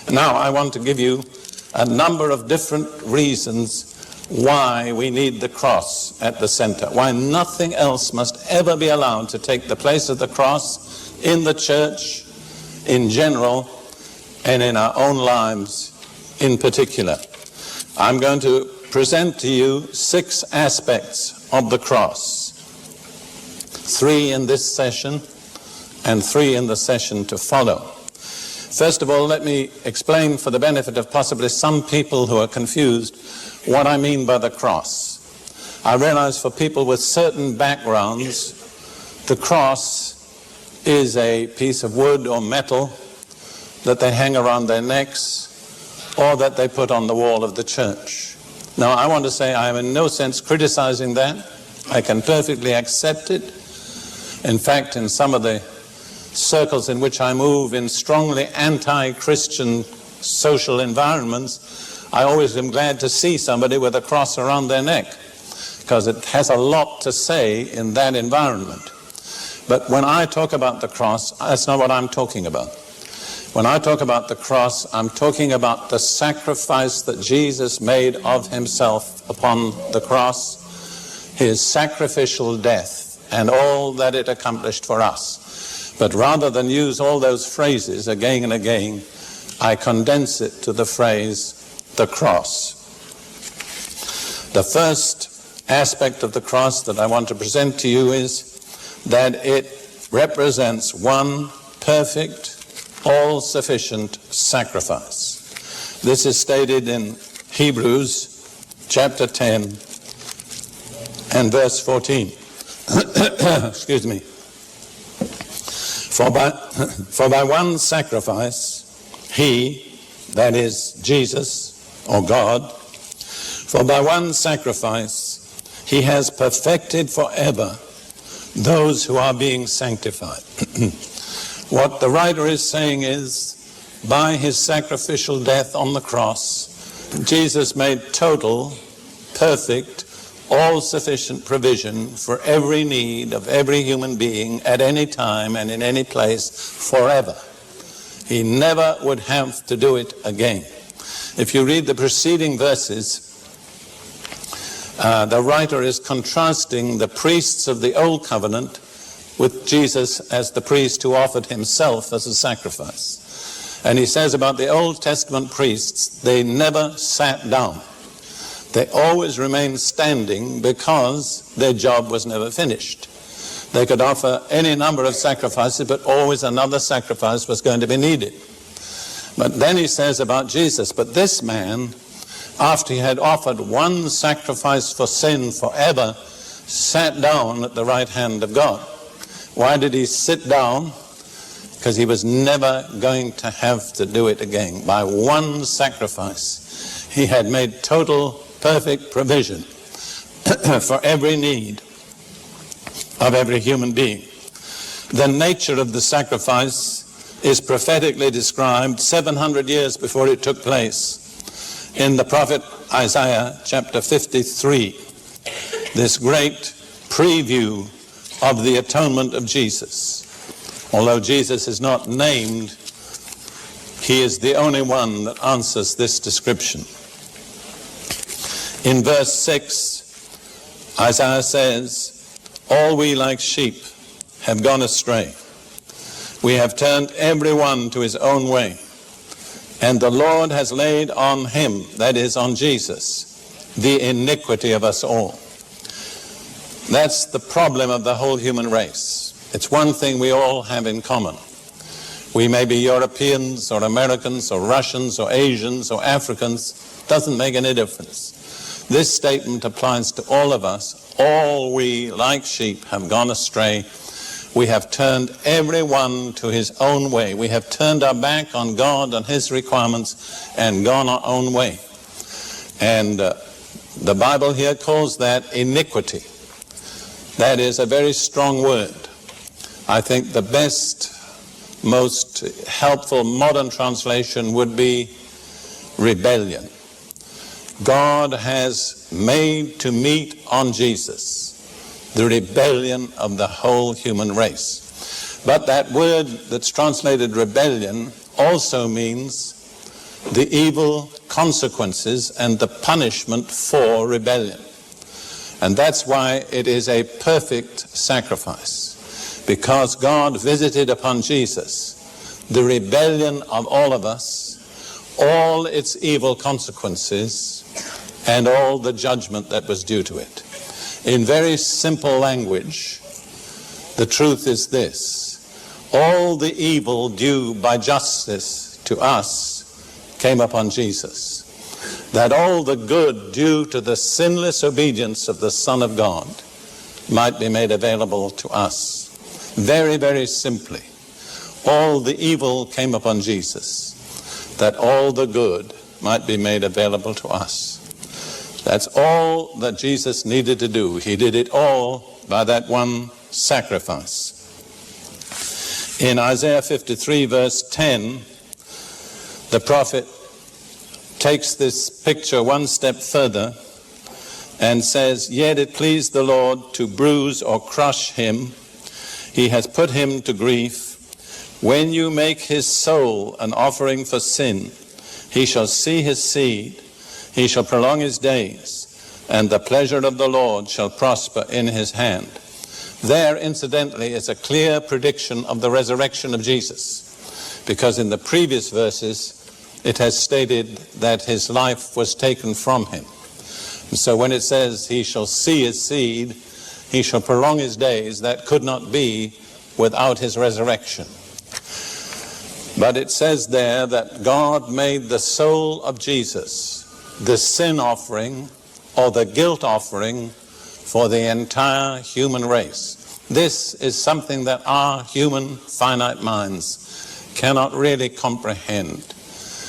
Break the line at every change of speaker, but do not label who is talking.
Now, I want to give you a number of different reasons why we need the cross at the center, why nothing else must ever be allowed to take the place of the cross in the church in general and in our own lives in particular. I'm going to present to you 6 aspects of the cross, 3 in this session and 3 in the session to follow. First of all, let me explain, for the benefit of possibly some people who are confused, what I mean by the cross. I realize for people with certain backgrounds, the cross is a piece of wood or metal that they hang around their necks or that they put on the wall of the church. Now, I want to say I am in no sense criticizing that. I can perfectly accept it. In fact, in some of the circles in which I move in strongly anti-Christian social environments, I always am glad to see somebody with a cross around their neck, because it has a lot to say in that environment. But when I talk about the cross, that's not what I'm talking about. When I talk about the cross, I'm talking about the sacrifice that Jesus made of himself upon the cross, his sacrificial death, and all that it accomplished for us. But rather than use all those phrases again and again, I condense it to the phrase, the cross. The first aspect of the cross that I want to present to you is that it represents one perfect, all-sufficient sacrifice. This is stated in Hebrews chapter 10 and verse 14. Excuse me. For by one sacrifice, he, that is Jesus or God, for by one sacrifice he has perfected forever those who are being sanctified. What the writer is saying is, by his sacrificial death on the cross, Jesus made total, perfect, all-sufficient provision for every need of every human being at any time and in any place forever. He never would have to do it again. If you read the preceding verses, the writer is contrasting the priests of the Old Covenant with Jesus as the priest who offered himself as a sacrifice. And he says about the Old Testament priests, they never sat down. They always remained standing because their job was never finished. They could offer any number of sacrifices, but always another sacrifice was going to be needed. But then he says about Jesus, but this man, after he had offered one sacrifice for sin forever, sat down at the right hand of God. Why did he sit down? Because he was never going to have to do it again. By one sacrifice, he had made total, perfect provision for every need of every human being. The nature of the sacrifice is prophetically described 700 years before it took place in the prophet Isaiah chapter 53, this great preview of the atonement of Jesus. Although Jesus is not named, he is the only one that answers this description. In verse 6, Isaiah says, all we like sheep have gone astray. We have turned every one to his own way. And the Lord has laid on him, that is on Jesus, the iniquity of us all. That's the problem of the whole human race. It's one thing we all have in common. We may be Europeans or Americans or Russians or Asians or Africans. Doesn't make any difference. This statement applies to all of us. All we, like sheep, have gone astray. We have turned everyone to his own way. We have turned our back on God and his requirements and gone our own way. And the Bible here calls that iniquity. That is a very strong word. I think the best, most helpful modern translation would be rebellion. God has made to meet on Jesus the rebellion of the whole human race. But that word that's translated rebellion also means the evil consequences and the punishment for rebellion. And that's why it is a perfect sacrifice, because God visited upon Jesus the rebellion of all of us, all its evil consequences, and all the judgment that was due to it. In very simple language, the truth is this: all the evil due by justice to us came upon Jesus, that all the good due to the sinless obedience of the Son of God might be made available to us. Very, very simply, all the evil came upon Jesus, that all the good might be made available to us. That's all that Jesus needed to do. He did it all by that one sacrifice. In Isaiah 53 verse 10, the prophet takes this picture one step further and says, "Yet it pleased the Lord to bruise or crush him. He has put him to grief. When you make his soul an offering for sin, he shall see his seed, he shall prolong his days, and the pleasure of the Lord shall prosper in his hand." There, incidentally, is a clear prediction of the resurrection of Jesus, because in the previous verses it has stated that his life was taken from him. And so when it says he shall see his seed, he shall prolong his days, that could not be without his resurrection. But it says there that God made the soul of Jesus the sin offering or the guilt offering for the entire human race. This is something that our human finite minds cannot really comprehend.